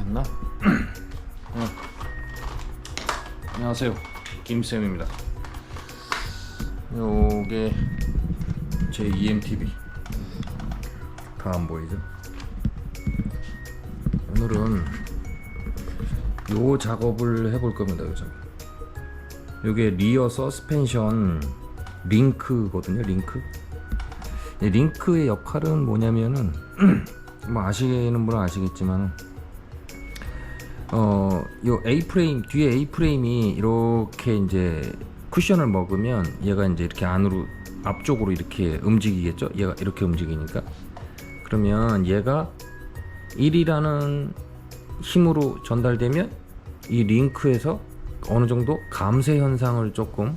됐나? 안녕하세요, 김쌤입니다. 요게 제 EMTV 다 안 보이죠? 오늘은 요 작업을 해볼 겁니다. 요 작업. 요게 리어 서스펜션 링크거든요. 링크의 역할은 뭐냐면은 뭐 아시는 분은 아시겠지만 요 A프레임 뒤에 A프레임이 이렇게 이제 쿠션을 먹으면 얘가 이제 이렇게 안으로 앞쪽으로 이렇게 움직이겠죠. 얘가 이렇게 움직이니까 그러면 얘가 1이라는 힘으로 전달되면 이 링크에서 어느 정도 감쇄 현상을 조금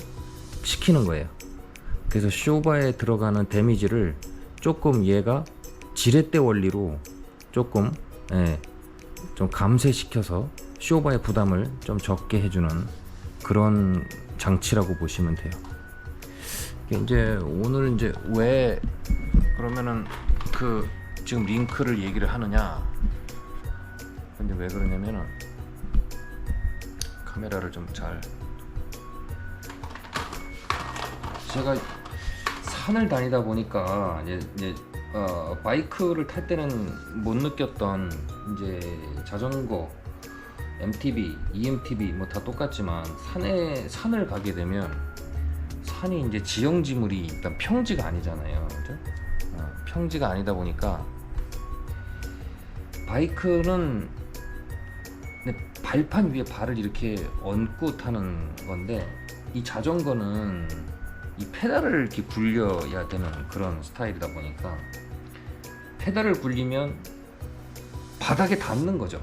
시키는 거예요. 그래서 쇼바에 들어가는 데미지를 조금 얘가 지렛대 원리로 조금 좀 감쇄시켜서 쇼바의 부담을 좀 적게 해주는 그런 장치라고 보시면 돼요. 이제 오늘 이제 왜 그러면은 그 지금 링크를 얘기를 하느냐? 근데 왜 그러냐면은 카메라를 좀 잘 제가 산을 다니다 보니까 이제 바이크를 탈 때는 못 느꼈던 이제 자전거, MTB, EMTB 뭐 다 똑같지만 산을 가게 되면 산이 이제 지형지물이 일단 평지가 아니잖아요. 그죠? 평지가 아니다 보니까 바이크는 발판 위에 발을 이렇게 얹고 타는 건데 이 자전거는 이 페달을 이렇게 굴려야 되는 그런 스타일이다 보니까 페달을 굴리면 바닥에 닿는 거죠.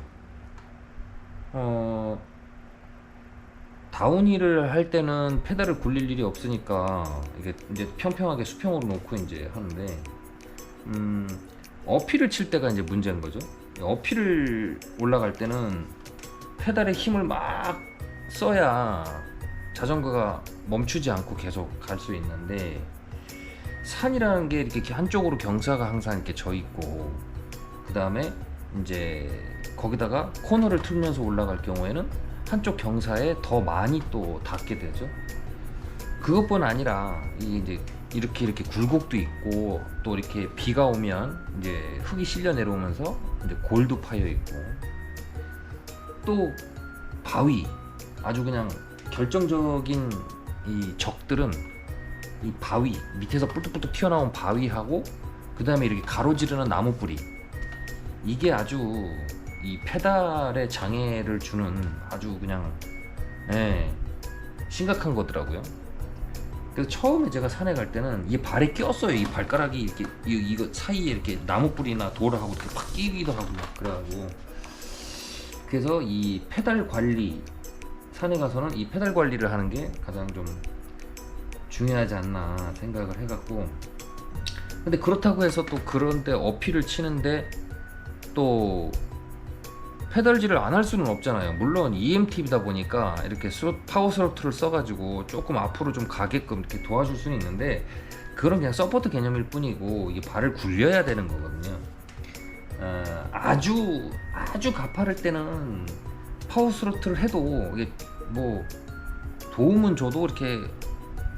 다운힐을 할 때는 페달을 굴릴 일이 없으니까 이게 이제 평평하게 수평으로 놓고 이제 하는데 어필을 칠 때가 이제 문제인 거죠. 어필을 올라갈 때는 페달에 힘을 막 써야 자전거가 멈추지 않고 계속 갈 수 있는데 산이라는 게 이렇게 한쪽으로 경사가 항상 이렇게 져 있고 그 다음에 이제 거기다가 코너를 틀면서 올라갈 경우에는 한쪽 경사에 더 많이 또 닿게 되죠. 그것뿐 아니라 이제 이렇게 굴곡도 있고 또 이렇게 비가 오면 이제 흙이 실려 내려오면서 이제 골도 파여 있고 또 바위 아주 그냥 결정적인 이 적들은 이 바위 밑에서 뿔뚝뿔뚝 튀어나온 바위하고 그 다음에 이렇게 가로지르는 나무 뿌리 이게 아주 이 페달에 장애를 주는 아주 그냥 심각한 거더라고요. 그래서 처음에 제가 산에 갈 때는 이 발에 꼈어요. 이 발가락이 이렇게 이거 사이에 이렇게 나무 뿌리나 돌하고 이렇게 팍 끼기도 하고 막 그래가지고 그래서 이 페달 관리 산에 가서는 이 페달 관리를 하는 게 가장 좀 중요하지 않나 생각을 해갖고 근데 그렇다고 해서 또 그런데 어필을 치는데 또 페달질을 안 할 수는 없잖아요. 물론 EMT이다 보니까 이렇게 파워 스로틀을 써가지고 조금 앞으로 좀 가게끔 이렇게 도와줄 수는 있는데 그건 그냥 서포트 개념일 뿐이고 이게 발을 굴려야 되는 거거든요. 아주 가파를 때는 파워 스로틀을 해도 이게 뭐 도움은 줘도 이렇게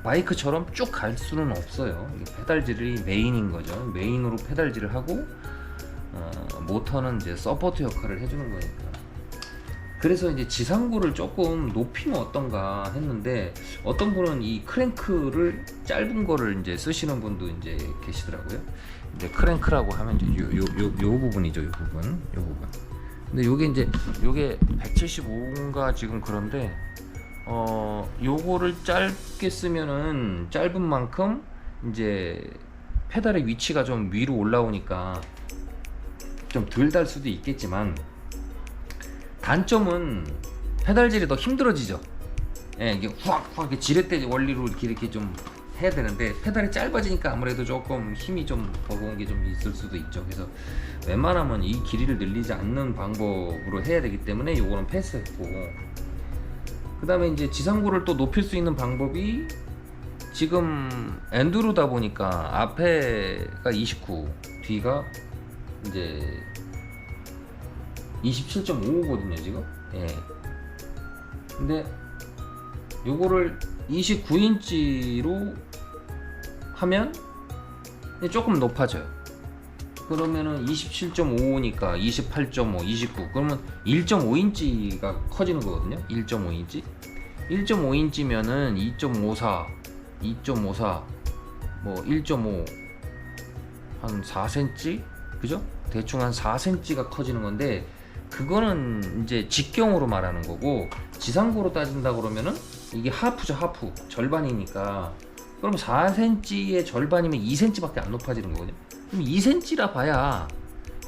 바이크처럼 쭉 갈 수는 없어요. 이게 페달질이 메인인 거죠. 메인으로 페달질을 하고 모터는 이제 서포트 역할을 해주는 거니까. 그래서 이제 지상고를 조금 높이면 어떤가 했는데 어떤 분은 이 크랭크를 짧은 거를 이제 쓰시는 분도 이제 계시더라고요. 이제 크랭크라고 하면 이제 요 부분이죠. 요 부분. 근데 요게 175인가 지금 그런데 요거를 짧게 쓰면은 짧은 만큼 이제 페달의 위치가 좀 위로 올라오니까 좀 덜 달 수도 있겠지만 단점은 페달질이 더 힘들어지죠. 이게 확 이렇게 지렛대 원리로 이렇게 좀 해야 되는데 페달이 짧아지니까 아무래도 조금 힘이 좀 버거운 게 좀 있을 수도 있죠. 그래서 웬만하면 이 길이를 늘리지 않는 방법으로 해야 되기 때문에 요거는 패스했고 그 다음에 이제 지상고를 또 높일 수 있는 방법이 지금 엔두로다 보니까 앞에가 29 뒤가 이제 27.55거든요 지금. 예. 근데 요거를 29인치로 하면 조금 높아져요. 그러면은 27.55니까 28.5, 29 그러면 1.5인치가 커지는 거거든요. 1.5인치 1.5인치면은 2.54 뭐 1.5 한 4cm 그죠? 대충 한 4cm가 커지는 건데 그거는 이제 직경으로 말하는 거고 지상고로 따진다 그러면은 이게 하프죠. 하프 절반이니까 그럼 4cm의 절반이면 2cm밖에 안 높아지는 거거든요. 그럼 2cm라 봐야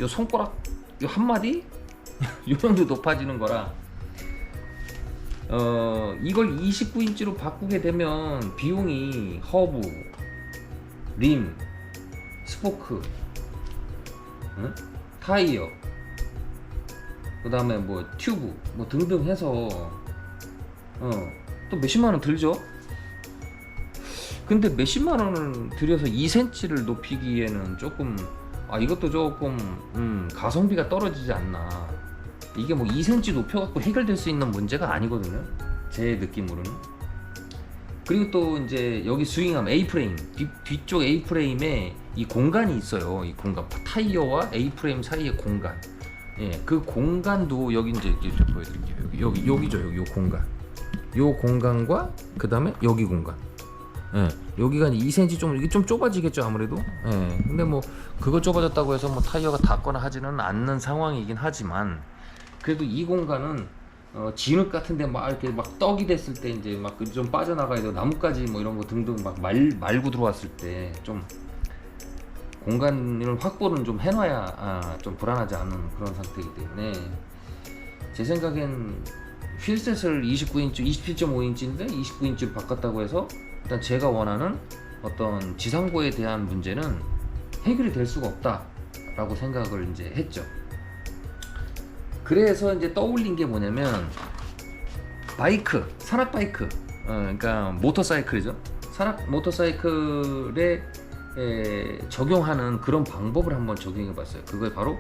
요 손가락 요 한마디 요 정도 높아지는 거라 이걸 29인치로 바꾸게 되면 비용이 허브, 림, 스포크, 응? 타이어, 그 다음에 뭐 튜브 뭐 등등 해서 또 몇십만 원 들죠. 근데 몇십만 원을 들여서 2cm를 높이기에는 조금 이것도 조금 가성비가 떨어지지 않나. 이게 뭐 2cm 높여갖고 해결될 수 있는 문제가 아니거든요 제 느낌으로는. 그리고 또 이제 여기 스윙암 A프레임 뒤쪽 A프레임에 이 공간이 있어요. 이 공간 타이어와 A프레임 사이의 공간. 예, 그 공간도 여기 이제 보여드릴게요. 여기죠. 여기 요 공간. 요 공간과 그 다음에 여기 공간. 예, 여기가 2cm 좀 이게 좀 좁아지겠죠 아무래도. 예, 근데 뭐 그거 좁아졌다고 해서 뭐 타이어가 닿거나 하지는 않는 상황이긴 하지만 그래도 이 공간은 진흙 같은데 막 이렇게 막 떡이 됐을 때 이제 막 좀 빠져나가야 되고 나뭇가지 뭐 이런 거 등등 막 말고 들어왔을 때 좀 공간을 확보는 좀 해놔야 좀 불안하지 않은 그런 상태이기 때문에 제 생각엔 휠셋을 29인치, 27.5인치인데 29인치로 바꿨다고 해서 일단 제가 원하는 어떤 지상고에 대한 문제는 해결이 될 수가 없다라고 생각을 이제 했죠. 그래서 이제 떠올린 게 뭐냐면 바이크, 산악 바이크, 그러니까 모터사이클이죠. 산악 모터사이클에 적용하는 그런 방법을 한번 적용해 봤어요. 그게 바로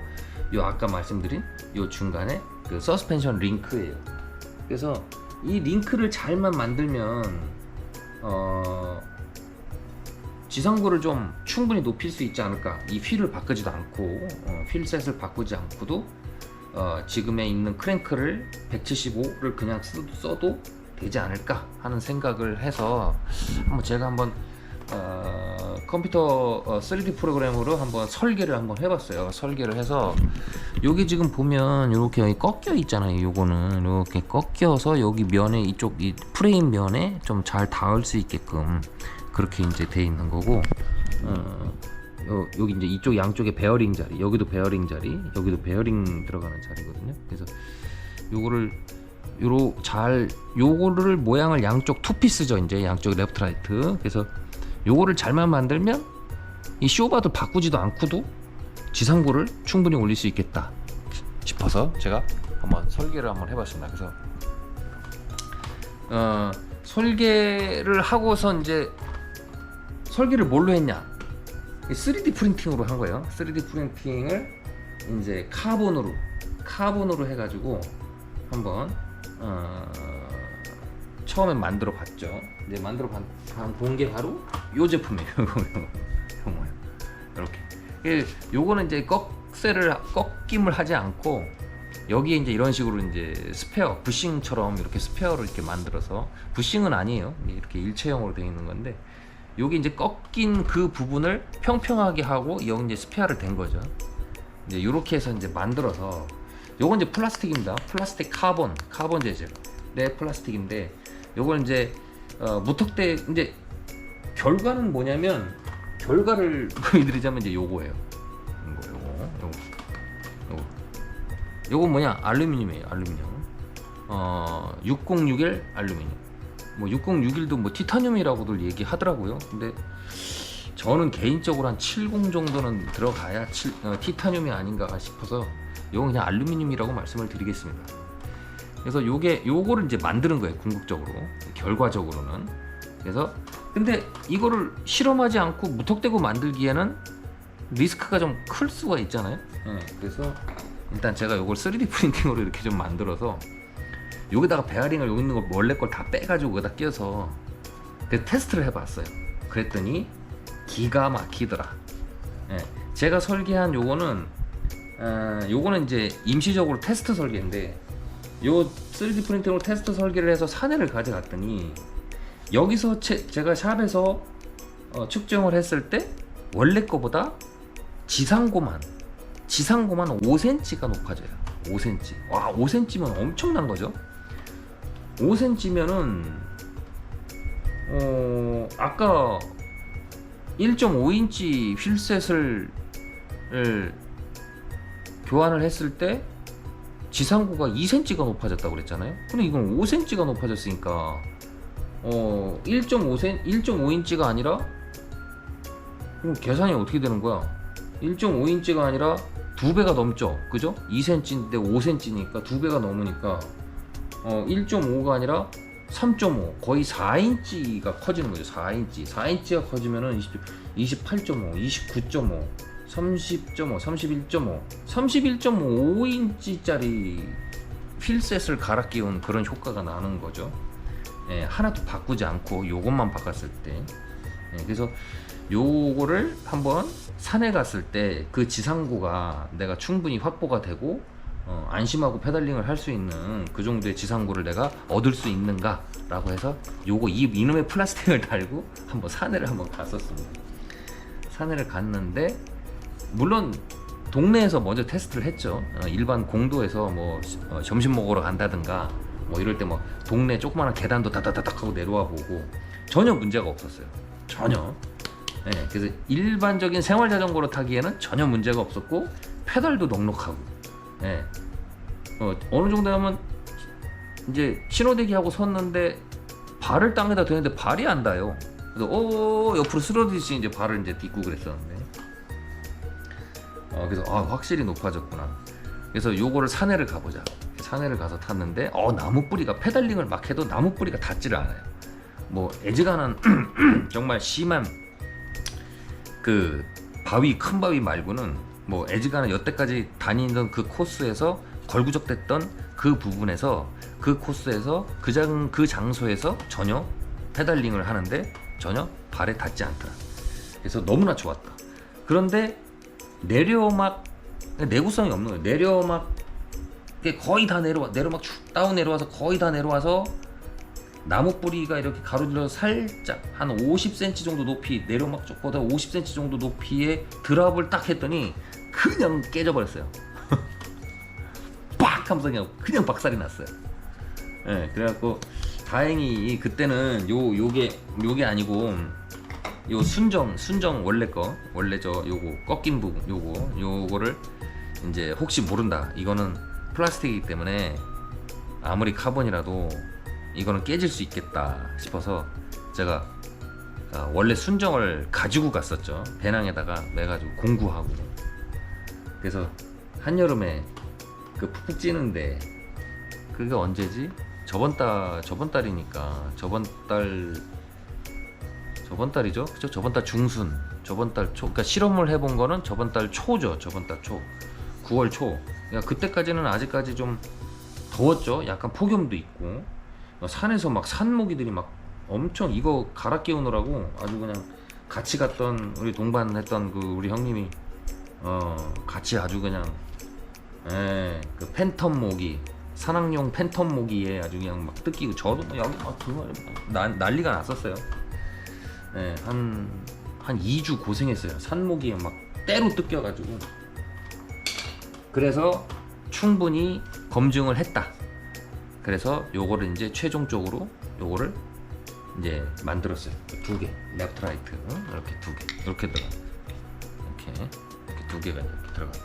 요 아까 말씀드린 요 중간에 그 서스펜션 링크예요. 그래서 이 링크를 잘만 만들면 지상고를 좀 충분히 높일 수 있지 않을까. 이 휠을 바꾸지도 않고 휠셋을 바꾸지 않고도 지금에 있는 크랭크를 175를 그냥 써도 되지 않을까 하는 생각을 해서 제가 컴퓨터 3D 프로그램으로 한번 설계를 한번 해봤어요. 설계를 해서 여기 지금 보면 이렇게 여기 꺾여 있잖아요. 요거는 이렇게 꺾여서 여기 면에 이쪽 이 프레임 면에 좀 잘 닿을 수 있게끔 그렇게 이제 돼 있는 거고 여기 이제 이쪽 양쪽에 베어링 자리, 여기도 베어링 자리, 여기도 베어링 들어가는 자리거든요. 그래서 요거를 모양을 양쪽 투피스죠. 이제 양쪽 레프트 라이트. 그래서 요거를 잘만 만들면 이 쇼바도 바꾸지도 않고도 지상고를 충분히 올릴 수 있겠다 싶어서 제가 한번 설계를 한번 해봤습니다. 그래서 설계를 하고서 이제 설계를 뭘로 했냐? 3D 프린팅으로 한 거예요. 3D 프린팅을 이제 카본으로 해가지고 한번 처음에 만들어 봤죠. 이제 만들어 본 게 바로 요 제품이에요. 이렇게. 요거는 이제 꺾임을 하지 않고 여기에 이제 이런 식으로 이제 스페어 부싱처럼 이렇게 스페어를 이렇게 만들어서 부싱은 아니에요. 이렇게 일체형으로 되어 있는 건데. 여기 이제 꺾인 그 부분을 평평하게 하고 여기 이제 스페어를 댄 거죠. 이제 이렇게 해서 이제 만들어서 요건 이제 플라스틱입니다. 플라스틱 카본 재질. 네, 플라스틱인데 요걸 이제 무턱대 이제 결과는 뭐냐면 결과를 보여드리자면 이제 요거예요. 요거 뭐냐? 알루미늄이에요. 알루미늄. 6061 알루미늄. 뭐 6061도 뭐 티타늄이라고들 얘기하더라고요. 근데 저는 개인적으로 한 70 정도는 들어가야 티타늄이 아닌가 싶어서 이건 그냥 알루미늄이라고 말씀을 드리겠습니다. 그래서 요거를 이제 만드는 거예요. 궁극적으로 결과적으로는. 그래서 근데 이거를 실험하지 않고 무턱대고 만들기에는 리스크가 좀 클 수가 있잖아요. 그래서 일단 제가 요걸 3D 프린팅으로 이렇게 좀 만들어서 여기다가 베어링을 여기 있는 걸 원래 걸 다 빼가지고 여기다 끼워서 테스트를 해봤어요. 그랬더니 기가 막히더라. 예, 제가 설계한 요거는 이제 임시적으로 테스트 설계인데, 요 3D 프린팅으로 테스트 설계를 해서 사내를 가져갔더니 여기서 제가 샵에서 측정을 했을 때 원래 거보다 지상고만 5cm가 높아져요. 5cm. 와, 5cm면 엄청난 거죠. 5cm면은 아까 1.5인치 휠셋을 교환을 했을 때 지상고가 2cm가 높아졌다고 그랬잖아요. 근데 이건 5cm가 높아졌으니까 1.5인치가 아니라, 그럼 계산이 어떻게 되는 거야? 1.5인치가 아니라 2배가 넘죠. 그죠? 2cm인데 5cm니까 2배가 넘으니까 1.5가 아니라 3.5, 거의 4인치가 커지는 거죠. 4인치가 커지면은 28.5, 29.5, 30.5, 31.5, 31.5인치짜리 휠셋을 갈아 끼운 그런 효과가 나는 거죠. 예, 하나도 바꾸지 않고 요것만 바꿨을 때. 예, 그래서 요거를 한번 산에 갔을 때 그 지상고가 내가 충분히 확보가 되고 안심하고 페달링을 할 수 있는 그 정도의 지상고를 내가 얻을 수 있는가 라고 해서 요거 이놈의 플라스틱을 달고 한번 산에를 한번 갔었습니다. 산에를 갔는데, 물론 동네에서 먼저 테스트를 했죠. 일반 공도에서 뭐 점심 먹으러 간다든가 뭐 이럴 때 뭐 동네 조그마한 계단도 다다다닥 하고 내려와 보고 전혀 문제가 없었어요. 전혀. 네, 그래서 일반적인 생활 자전거로 타기에는 전혀 문제가 없었고 페달도 넉넉하고. 네. 어느 정도 하면 이제 신호대기 하고 섰는데 발을 땅에다 대는데 발이 안 닿아요. 그래서 옆으로 쓰러지듯이 이제 발을 이제 딛고 그랬었는데, 그래서 확실히 높아졌구나. 그래서 요거를 산에를 가보자. 산에를 가서 탔는데 나무 뿌리가, 페달링을 막 해도 나무 뿌리가 닿지를 않아요. 뭐 애지간한 정말 심한 그 바위, 큰 바위 말고는 뭐 애지간한 여태까지 다니던 그 코스에서 걸구적됐던 그 부분에서, 그 코스에서, 그 장소에서 전혀 페달링을 하는데 전혀 발에 닿지 않더라. 그래서 너무나 좋았다. 그런데 내려막 내구성이 없는 거예요. 내려막 거의 다 내려막 쭉 다운 내려와서 거의 다 내려와서 나무 뿌리가 이렇게 가로질러서 살짝 한 50cm 정도 높이, 내려막 쪽보다 50cm 정도 높이의 드랍을 딱 했더니 그냥 깨져버렸어요. 빡 하면서 그냥 박살이 났어요. 네, 그래갖고 다행히 그때는 요게 아니고 요 순정 원래 요거 꺾인 부분, 요거를 이제 혹시 모른다, 이거는 플라스틱이기 때문에 아무리 카본이라도 이거는 깨질 수 있겠다 싶어서 제가 원래 순정을 가지고 갔었죠. 배낭에다가 매가지고 공구하고. 그래서 한여름에 그 푹푹 찌는데, 그게 언제지? 저번 달이니까 저번 달이죠, 그죠? 저번 달 중순, 저번 달 초, 그러니까 실험을 해본 거는 저번 달 초죠. 저번 달 초, 9월 초. 그러니까 그때까지는 아직까지 좀 더웠죠. 약간 폭염도 있고, 산에서 막 산모기들이 막 엄청 이거 갈아 끼우느라고 아주 그냥 같이 갔던 우리 동반했던 그 우리 형님이 같이 아주 그냥 그 팬텀 모기, 산악용 팬텀 모기에 아주 그냥 막 뜯기고, 저도 막 여기 막 난리가 났었어요. 한 2주 고생했어요. 산모기에 막 때로 뜯겨가지고. 그래서 충분히 검증을 했다. 그래서 요거를 이제 최종적으로 요거를 이제 만들었어요. 2개, 레프트 라이트 이렇게 2개, 이렇게 들어가, 이렇게 2개가 이렇게 들어가요.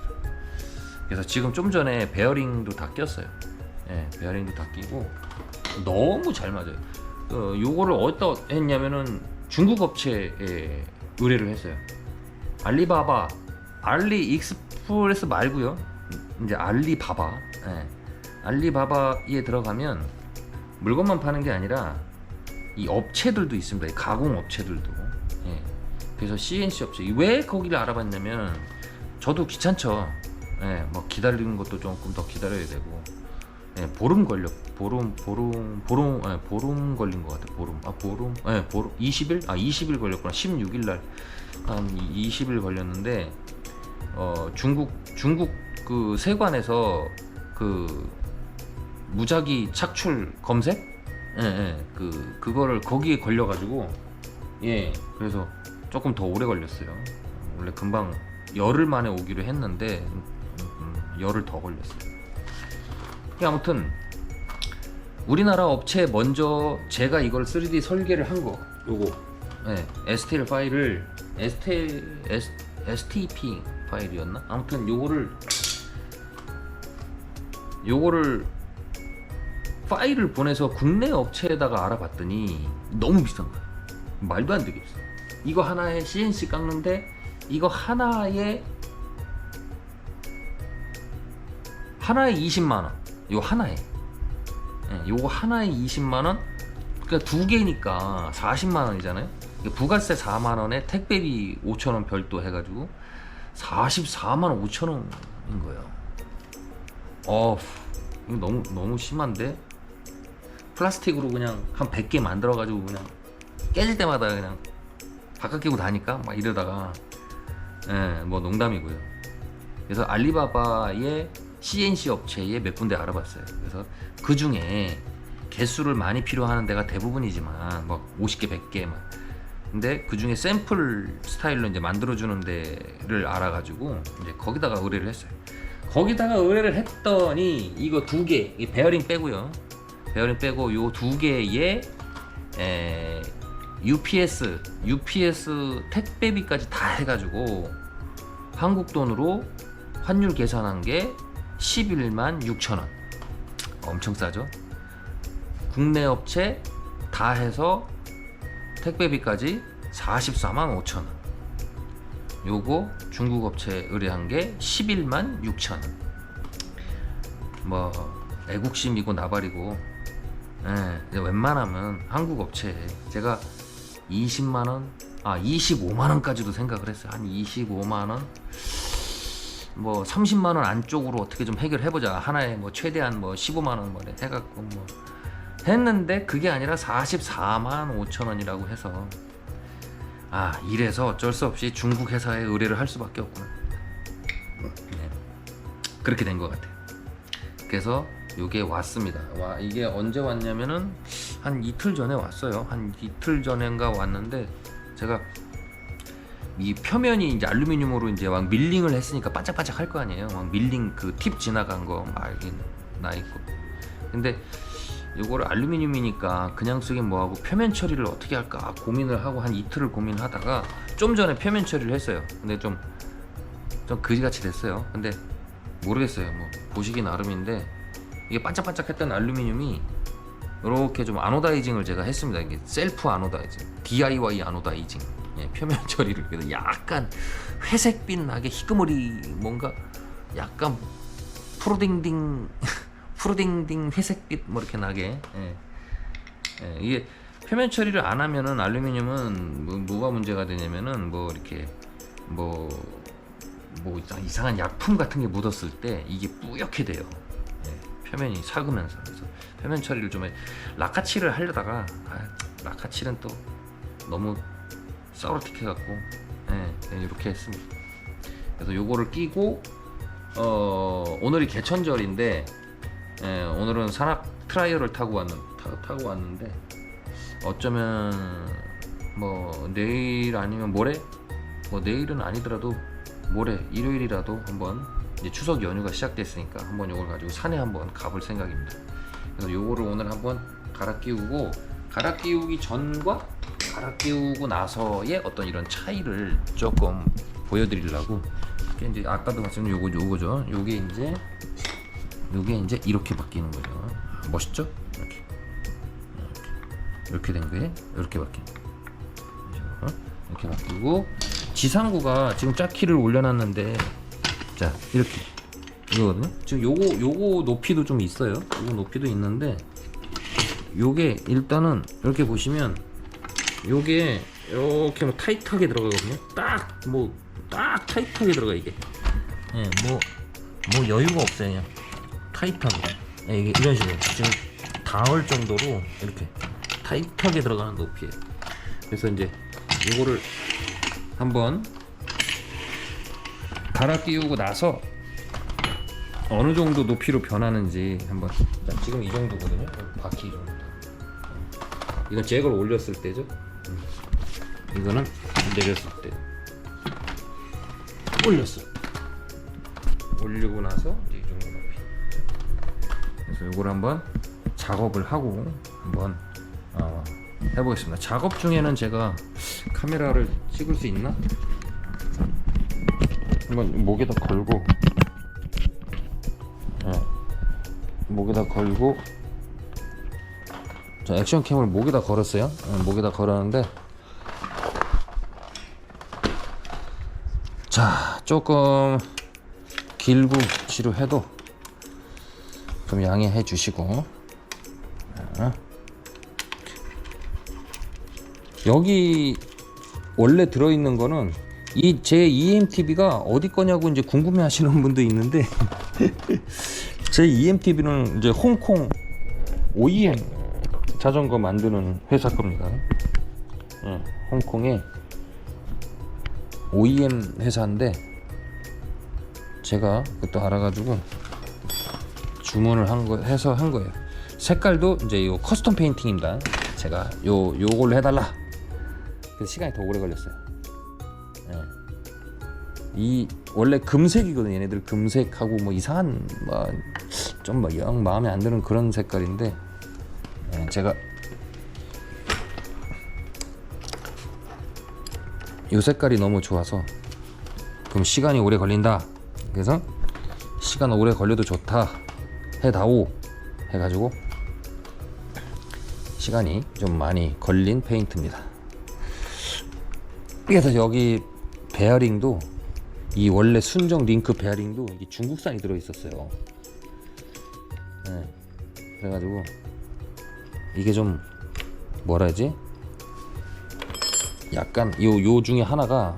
그래서 지금 좀 전에 베어링도 다 꼈어요. 베어링도 다 끼고 너무 잘 맞아요. 요거를 어디다 했냐면은 중국 업체에 의뢰를 했어요. 알리바바, 알리익스프레스 말고요, 이제 알리바바. 알리바바에 들어가면 물건만 파는 게 아니라 이 업체들도 있습니다. 이 가공 업체들도. 그래서 CNC 업체. 왜 거기를 알아봤냐면 저도 귀찮죠. 예, 뭐 기다리는 것도 조금 더 기다려야 되고, 예, 보름 걸린 것 같아. 보름 20일 걸렸구나. 16일 날 한 20일 걸렸는데, 중국 그 세관에서 그 무작위 착출 검색, 그거를 거기에 걸려가지고, 예, 그래서 조금 더 오래 걸렸어요. 원래 금방 열흘 만에 오기로 했는데 열흘 더 걸렸어요. 아무튼 우리나라 업체 먼저 제가 이걸 3D 설계를 한 거, 요거, 네, STL 파일을 STP 파일이었나? 아무튼 요거를 파일을 보내서 국내 업체에다가 알아봤더니 너무 비싼 거야. 말도 안 되게 비싸. 이거 하나에 CNC 깎는데, 이거 하나에 20만 원. 요 하나에. 예, 요거 하나에 20만 원. 그러니까 두 개니까 40만 원이잖아요. 부가세 4만 원에 택배비 5천 원 별도 해가지고 44만 5천 원인 거예요. 이거 너무 심한데? 플라스틱으로 그냥 한 100개 만들어가지고 그냥 깨질 때마다 그냥 바깥 끼고 다니까 막 이러다가, 예, 뭐 농담이고요. 그래서 알리바바의 CNC 업체에 몇 군데 알아봤어요. 그래서 그 중에 개수를 많이 필요하는 데가 대부분이지만 막 50개, 100개 막. 근데 그 중에 샘플 스타일로 이제 만들어주는 데를 알아가지고 이제 거기다가 의뢰를 했어요. 거기다가 의뢰를 했더니 이거 두 개, 이 베어링 빼고요. 베어링 빼고 요 두 개에 UPS 택배비까지 다 해가지고 한국 돈으로 환율 계산한 게 11만 6천 원. 엄청 싸죠? 국내 업체 다 해서 택배비까지 44만 5천 원. 요거 중국 업체 의뢰한 게 11만 6천 원. 뭐 애국심이고 나발이고, 예, 웬만하면 한국 업체에 제가 20만 원, 25만 원까지도 생각을 했어요. 한 25만 원, 뭐 30만 원 안쪽으로 어떻게 좀 해결해보자. 하나에 뭐 최대한 뭐 15만 원 뭐 해갖고 뭐 했는데, 그게 아니라 44만 5천 원이라고 해서, 이래서 어쩔 수 없이 중국 회사에 의뢰를 할 수밖에 없구나. 네, 그렇게 된 것 같아요. 그래서 이게 왔습니다. 이게 언제 왔냐면은 한 이틀 전에 왔어요. 한 이틀 전인가 왔는데, 제가 이 표면이 이제 알루미늄으로 이제 막 밀링을 했으니까 반짝반짝 할 거 아니에요. 막 밀링 그 팁 지나간 거 막 이렇게 나 있고. 근데 요거를 알루미늄이니까 그냥 쓰긴 뭐하고 표면 처리를 어떻게 할까 고민을 하고 한 이틀을 고민하다가 좀 전에 표면 처리를 했어요. 근데 좀 그지같이 됐어요. 근데 모르겠어요. 뭐 보시기 나름인데, 이게 반짝반짝했던 알루미늄이 이렇게 좀 아노다이징을 제가 했습니다. 이게 셀프 아노다이징, DIY 아노다이징, 예, 표면 처리를. 그래서 약간 회색빛 나게 희끄머리, 뭔가 약간 푸르딩딩 회색빛 뭐 이렇게 나게, 이게 표면 처리를 안 하면은 알루미늄은 뭐가 문제가 되냐면은 뭐 이렇게 뭐 이상한 약품 같은 게 묻었을 때 이게 뿌옇게 돼요. 표면이 삭으면서. 그래서 표면 처리를 좀 라카칠을 하려다가 라카칠은 또 너무 싸우르틱해갖고, 이렇게 했습니다. 그래서 요거를 끼고, 오늘이 개천절인데, 오늘은 산악 트라이얼을 타고 왔는데, 어쩌면 뭐 내일 아니면 모레, 뭐 내일은 아니더라도 모레 일요일이라도 한번, 이제 추석 연휴가 시작됐으니까 한번 요걸 가지고 산에 한번 가볼 생각입니다. 그래서 요거를 오늘 한번 갈아 끼우고, 갈아 끼우기 전과 갈아 끼우고 나서의 어떤 이런 차이를 조금 보여드리려고. 이제 아까도 말씀드린 요거죠. 요게 이제 이렇게 바뀌는 거죠. 멋있죠? 이렇게 된 거에 이렇게 바뀌는 거죠. 이렇게 바뀌고, 지상구가 지금 짝키를 올려놨는데, 자 이렇게 이거거든요. 지금 요거 높이도 좀 있어요. 요거 높이도 있는데, 요게 일단은 이렇게 보시면 요게 이렇게 뭐 타이트하게 들어가거든요. 딱 타이트하게 들어가 이게. 뭐 뭐 여유가 없어요. 그냥 타이트하게. 이게 이런 식으로 지금 닿을 정도로 이렇게 타이트하게 들어가는 높이에요. 그래서 이제 이거를 한번 갈아 끼우고 나서 어느 정도 높이로 변하는지 한번. 지금 이 정도거든요. 바퀴 이 정도. 이건 잭을 올렸을 때죠. 이거는 내렸을 때. 올렸을 때. 올리고 나서 이제 이 정도 높이. 그래서 이걸 한번 작업을 하고 한번 해보겠습니다. 작업 중에는 제가 카메라를 찍을 수 있나? 한번 목에다 걸고, 목에다 걸고, 자, 액션캠을 목에다 걸었어요. 목에다 걸었는데, 자, 조금 길고 지루해도 좀 양해해 주시고, 여기 원래 들어있는 거는 이 제 EMTB가 어디 거냐고 이제 궁금해 하시는 분도 있는데 제 EMTB는 이제 홍콩 OEM 자전거 만드는 회사 겁니다. 홍콩의 OEM 회사인데 제가 그것도 알아가지고 주문을 해서 한 거예요. 색깔도 이제 요 커스텀 페인팅입니다. 제가 요걸로 해달라. 그래서 시간이 더 오래 걸렸어요. 이 원래 금색이거든요. 얘네들 금색하고 뭐 이상한 좀 영 마음에 안 드는 그런 색깔인데, 제가 이 색깔이 너무 좋아서, 그럼 시간이 오래 걸린다. 그래서 시간 오래 걸려도 좋다. 해다오 해가지고 시간이 좀 많이 걸린 페인트입니다. 그래서 여기 베어링도 이 원래 순정 링크 베어링도 이게 중국산이 들어 있었어요. 그래가지고 이게 좀 뭐라 해야지? 약간 요 중에 하나가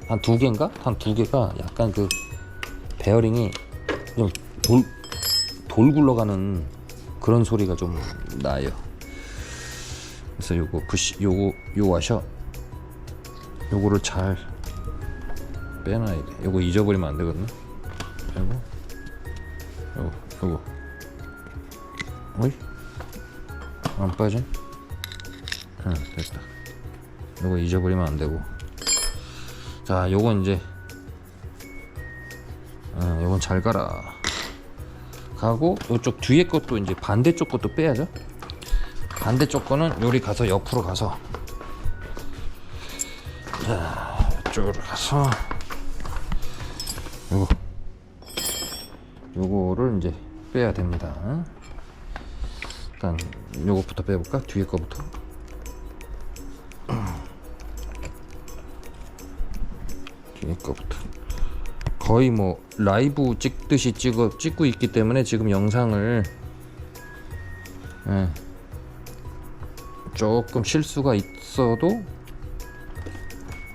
한 두 개인가? 한 두 개가 약간 그 베어링이 좀 돌 굴러가는 그런 소리가 좀 나요. 그래서 요 와셔 요거를 잘 빼놔야 돼. 요거 잊어버리면 안 되거든요. 요거 어이? 안 빠져? 됐다. 요거 잊어버리면 안 되고. 자, 요건 이제 요건 잘 가라. 가고 요쪽 뒤에 것도 이제 반대쪽 것도 빼야죠. 반대쪽 거는 요리 가서 옆으로 가서, 자, 이쪽으로 가서 요거를 이제 빼야 됩니다. 일단 요것부터 빼볼까? 뒤에 거부터. 뒤에 거부터. 거의 뭐 라이브 찍듯이 찍고 있기 때문에 지금 영상을 조금 실수가 있어도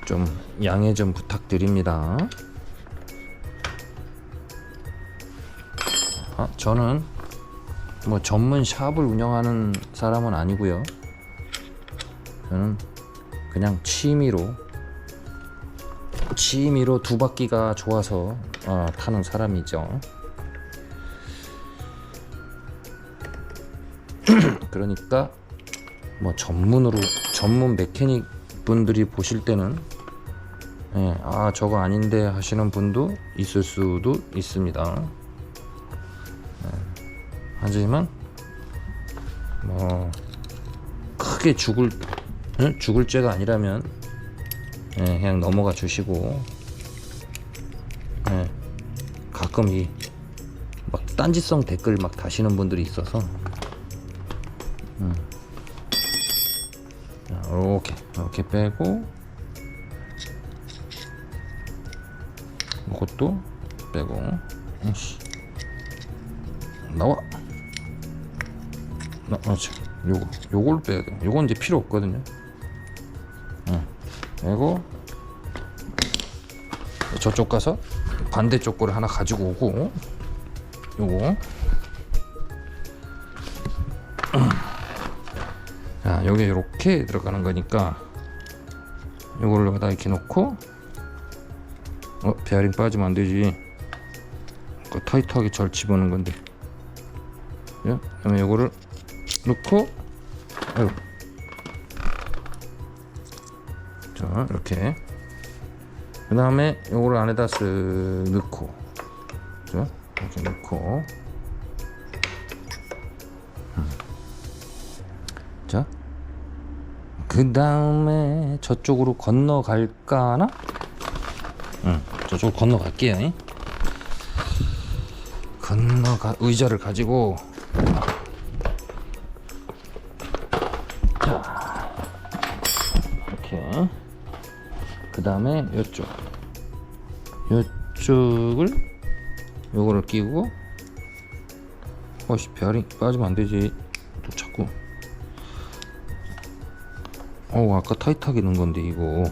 좀 양해 좀 부탁드립니다. 저는 뭐 전문 샵을 운영하는 사람은 아니고요. 저는 그냥 취미로 두 바퀴가 좋아서 타는 사람이죠. 그러니까 뭐 전문 메케닉 분들이 보실 때는 저거 아닌데 하시는 분도 있을 수도 있습니다. 하지만 뭐 크게 죽을 죄가 아니라면 그냥 넘어가 주시고, 가끔 이 막 딴지성 댓글 막 다시는 분들이 있어서 이렇게 빼고, 이것도 빼고, 나와. 그렇지. 요걸 빼야 돼. 요건 이제 필요 없거든요. 빼고 저쪽 가서 반대쪽 거를 하나 가지고 오고, 요거 자 여기 이렇게 들어가는 거니까 요거를 여기다 이렇게 놓고, 베어링 빠지면 안 되지. 타이트하게 잘 집어넣는 건데. 그다음에 요거를 넣고, 아유. 자 이렇게. 그 다음에 요거를 안에다 쓱 넣고, 그죠? 이렇게 넣고, 자, 그 다음에 저쪽으로 건너갈까나? 저쪽으로 건너갈게요. 의자를 가지고, 자, 이렇게. 그 다음에 요쪽을 요거를 끼고, 베어링 빠지면 안 되지. 또 자꾸. 아까 타이트하게 넣은 건데 이거.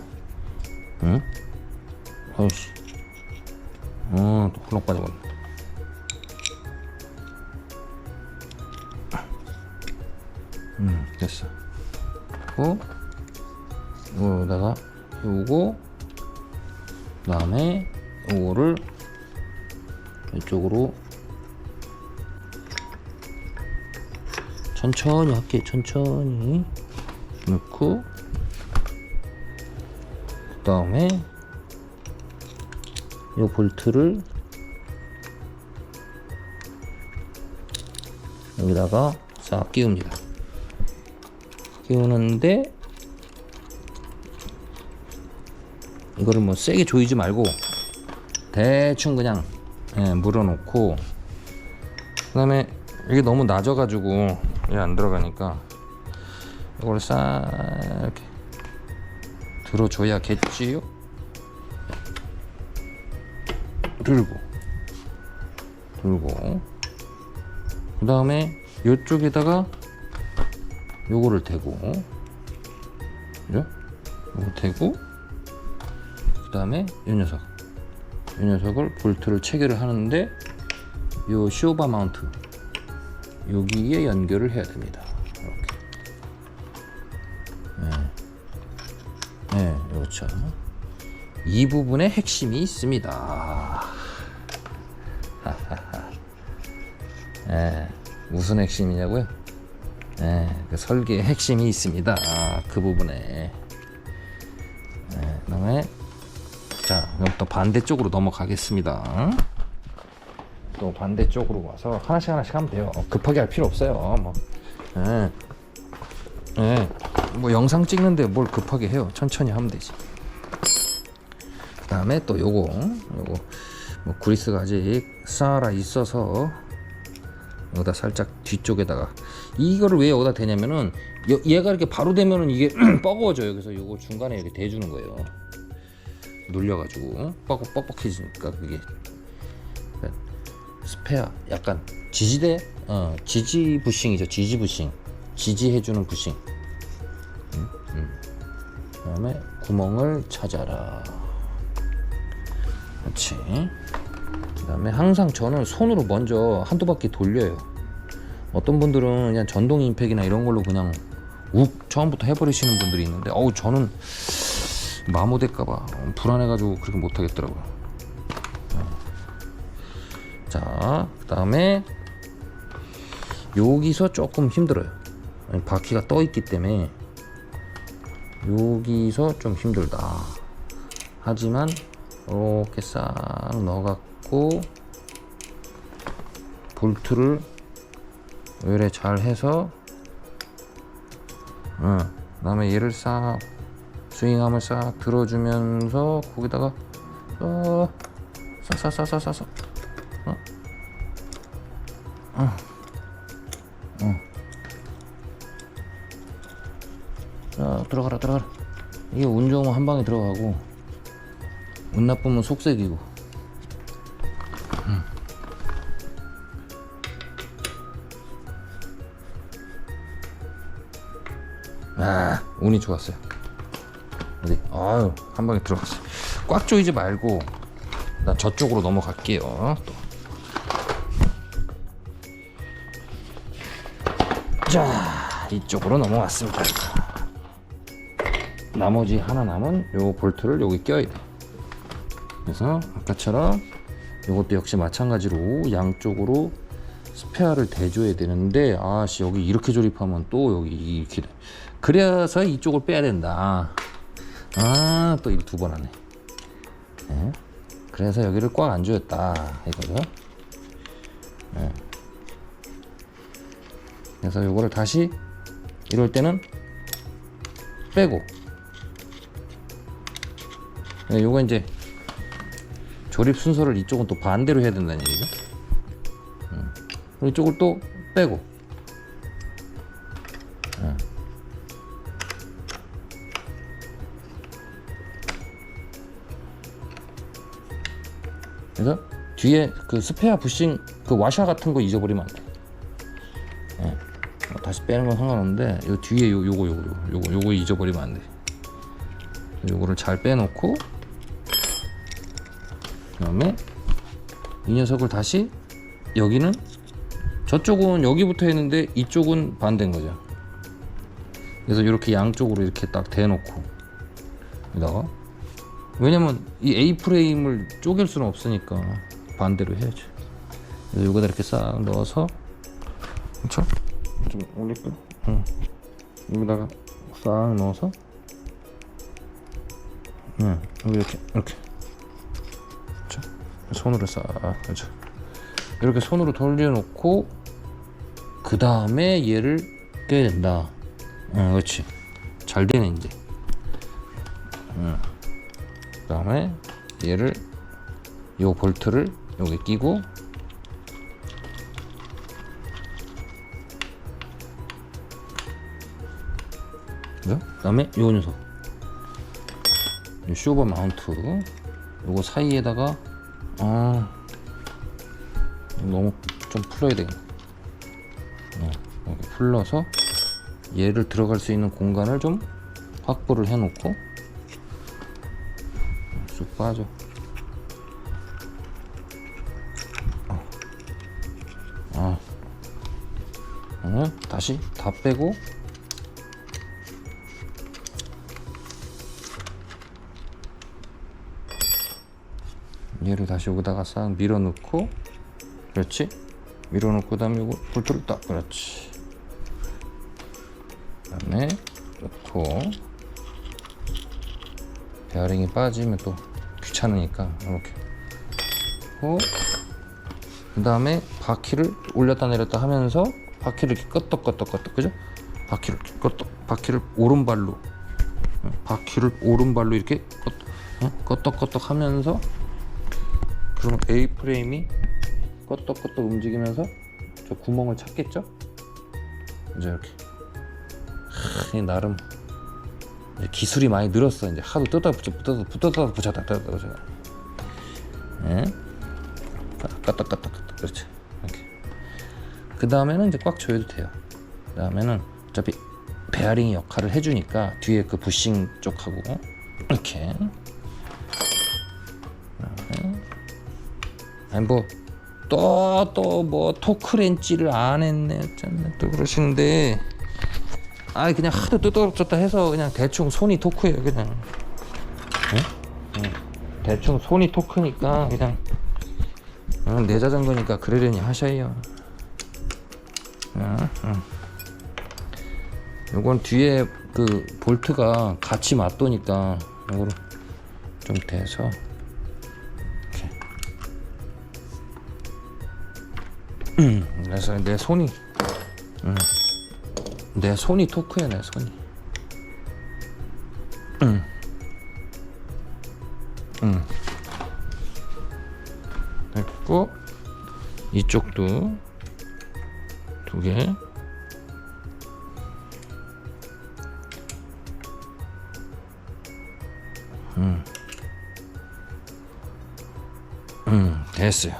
응? 아이씨. 또 훌렁 빠져버렸네. 됐어. 여기다가 요거, 그 다음에 요거를 이쪽으로 천천히 할게. 천천히 넣고, 그 다음에 요 볼트를 여기다가 싹 끼웁니다. 끼우는데 이거를 뭐 세게 조이지 말고 대충 그냥 물어놓고, 그 다음에 이게 너무 낮아가지고 이게 안 들어가니까 이걸 싹 이렇게 들어줘야겠지요. 들고 그 다음에 이쪽에다가 요거를 대고, 그죠? 요거 대고, 그 다음에 이 녀석을 볼트를 체결을 하는데, 요 쇼바 마운트 여기에 연결을 해야 됩니다. 이렇게. 그렇죠. 이 부분에 핵심이 있습니다. 무슨 핵심이냐고요? 그 설계의 핵심이 있습니다. 그 부분에. 그다음에 자, 그럼 또 반대쪽으로 넘어가겠습니다. 또 반대쪽으로 와서 하나씩 하면 돼요. 급하게 할 필요 없어요. 뭐 영상 찍는데 뭘 급하게 해요. 천천히 하면 되지. 그 다음에 또 요거 뭐 그리스가 아직 살아 있어서 여기다 살짝 뒤쪽에다가, 이거를 왜 여기다 대냐면은 얘가 이렇게 바로 대면은 이게 뻐거워져요. 그래서 요거 중간에 이렇게 대주는 거예요. 눌려가지고 뻑뻑해지니까. 그게 스페어 약간 지지대, 지지 부싱이죠. 지지 부싱, 지지해주는 부싱. 그다음에 구멍을 찾아라. 그렇지. 그다음에 항상 저는 손으로 먼저 한두 바퀴 돌려요. 어떤 분들은 그냥 전동 임팩이나 이런 걸로 그냥 처음부터 해버리시는 분들이 있는데, 저는 마모될까봐 불안해가지고 그렇게 못하겠더라고요. 자, 그 다음에 여기서 조금 힘들어요. 바퀴가 떠 있기 때문에 여기서 좀 힘들다. 하지만 이렇게 싹 넣어갖고 볼트를 요래 잘 해서, 그 다음에 얘를 싹 스윙함을 싹 들어주면서 거기다가 싹싹싹싹싹 들어가라. 이게 운 좋으면 한 방에 들어가고, 운 나쁘면 속색이고. 운이 좋았어요. 어디? 한 방에 들어갔어요. 꽉 조이지 말고 나 저쪽으로 넘어갈게요. 또. 자, 이쪽으로 넘어왔습니다. 나머지 하나 남은 요 볼트를 여기 껴야 돼. 그래서 아까처럼 요것도 역시 마찬가지로 양쪽으로 스페어를 대줘야 되는데, 아씨, 여기 이렇게 조립하면 또 여기 이렇게 돼. 그래서 이쪽을 빼야 된다. 아, 또 이거 두 번 하네. 네. 그래서 여기를 꽉 안 조였다 이거죠. 네. 그래서 요거를 다시 이럴 때는 빼고, 네, 요거 이제 조립 순서를 이쪽은 또 반대로 해야 된다는 얘기죠. 이쪽을 또 빼고, 그래서 뒤에 그 스페어 부싱 그 와샤 같은 거 잊어버리면 안 돼. 네. 다시 빼는 건 상관없는데 요 뒤에 요거 잊어버리면 안 돼. 요거를 잘 빼놓고, 그다음에 이 녀석을 다시, 여기는 저쪽은 여기부터 했는데 이쪽은 반대인 거죠. 그래서 이렇게 양쪽으로 이렇게 딱 대놓고, 여기다가, 왜냐면 이 A 프레임을 쪼갤 수는 없으니까 반대로 해야죠. 그래서 여기다 이렇게 싹 넣어서, 그렇죠? 좀 올릴까? 여기다가 싹 넣어서, 여기 이렇게 그렇죠? 손으로 싹, 그렇죠? 이렇게 손으로 돌려놓고, 그 다음에 얘를 껴야 된다. 그렇지. 잘 되네 이제. 그 다음에 얘를, 요 볼트를 여기 끼고, 그 다음에 요 녀석, 요 쇼버 마운트, 요거 사이에다가, 너무 좀 풀어야 되겠네. 여기 풀러서 얘를 들어갈 수 있는 공간을 좀 확보를 해놓고, 쑥 빠져. 다시 다 빼고, 얘를 다시 여기다가 싹 밀어 넣고, 그렇지? 밀어 넣고, 그 다음에 요거 볼트를 딱, 그렇지. 그 다음에 넣고, 베어링이 빠지면 또 귀찮으니까 이렇게 하고, 그 다음에 바퀴를 올렸다 내렸다 하면서 바퀴를 이렇게 끄덕끄덕, 그죠? 바퀴를 오른발로, 이렇게 끄덕끄덕 하면서, 그러면 A 프레임이 껐덕껐덕 움직이면서 저 구멍을 찾겠죠? 이제 이렇게. 나름 이제 기술이 많이 늘었어. 이제 하도 뜯다 붙였다. 까딱까딱, 그렇지. 이렇게. 그 다음에는 이제 꽉 조여도 돼요. 그 다음에는 어차피 베어링이 역할을 해주니까 뒤에 그 부싱 쪽하고 이렇게. 아니 뭐 또 뭐 토크 렌치를 안 했네 어쩌네 또 그러시는데, 그냥 하도 뜯어졌다 해서 그냥 대충 손이 토크예요. 그냥 대충 손이 토크니까 그냥 내 자전거니까 그러려니 하셔요. 요건 뒤에 그 볼트가 같이 맞도니까 요거를 좀 대서 이렇게. 그래서 내 손이 토크야, 내 손이. 됐고, 이쪽도 2개. 됐어요.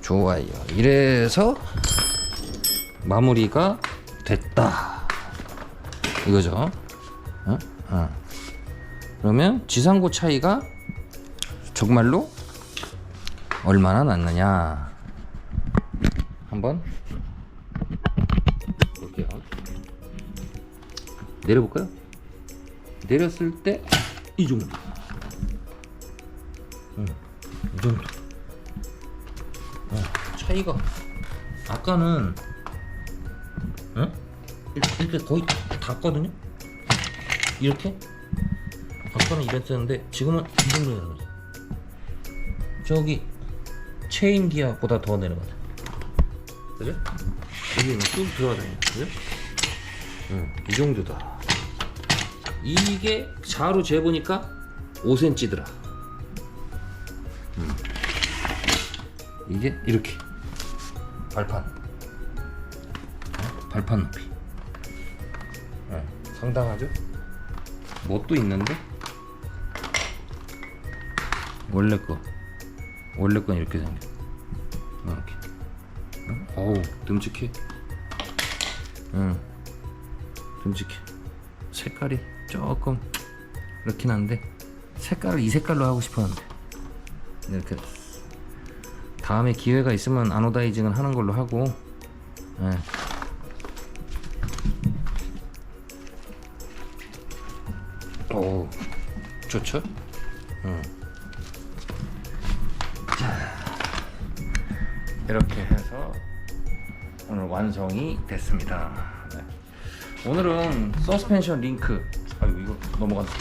좋아요. 이래서 마무리가 됐다 이거죠. 그러면 지상고 차이가 정말로 얼마나 났느냐 한번 볼게요. 내려볼까요? 내렸을 때 이 정도. 이 정도. 차이가 아까는 이렇게 거의 닿거든요. 이렇게 아까는 이랬었는데 지금은 이 정도 내려가죠. 저기 체인 기어보다 더 내려가죠. 그죠? 여기 쭉 들어가잖아요. 그죠? 이 정도다. 이게 자로 재보니까 5cm더라. 이게 이렇게 발판 높이. 상당하죠? 뭣도 있는데 원래 건 이렇게 생겨. 이렇게. 어우 듬직해. 듬직해. 색깔이 조금 그렇긴 한데 색깔을 이 색깔로 하고 싶었는데 이렇게. 다음에 기회가 있으면 아노다이징을 하는 걸로 하고. 오 좋죠? 자, 이렇게 해서 오늘 완성이 됐습니다. 네. 오늘은 서스펜션 링크, 아이고 이거 넘어간다.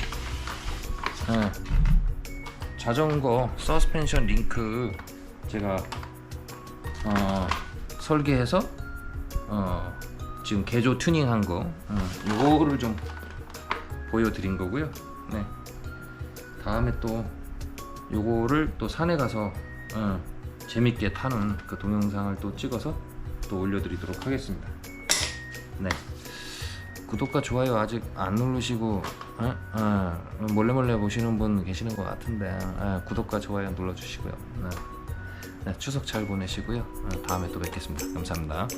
자전거 서스펜션 링크 제가 설계해서 지금 개조 튜닝한 거 이거를 좀 보여드린 거고요. 네. 다음에 또 요거를 또 산에 가서 재밌게 타는 그 동영상을 또 찍어서 또 올려드리도록 하겠습니다. 네. 구독과 좋아요 아직 안 누르시고 몰래 보시는 분 계시는 것 같은데 구독과 좋아요 눌러주시고요. 네. 네, 추석 잘 보내시고요. 다음에 또 뵙겠습니다. 감사합니다.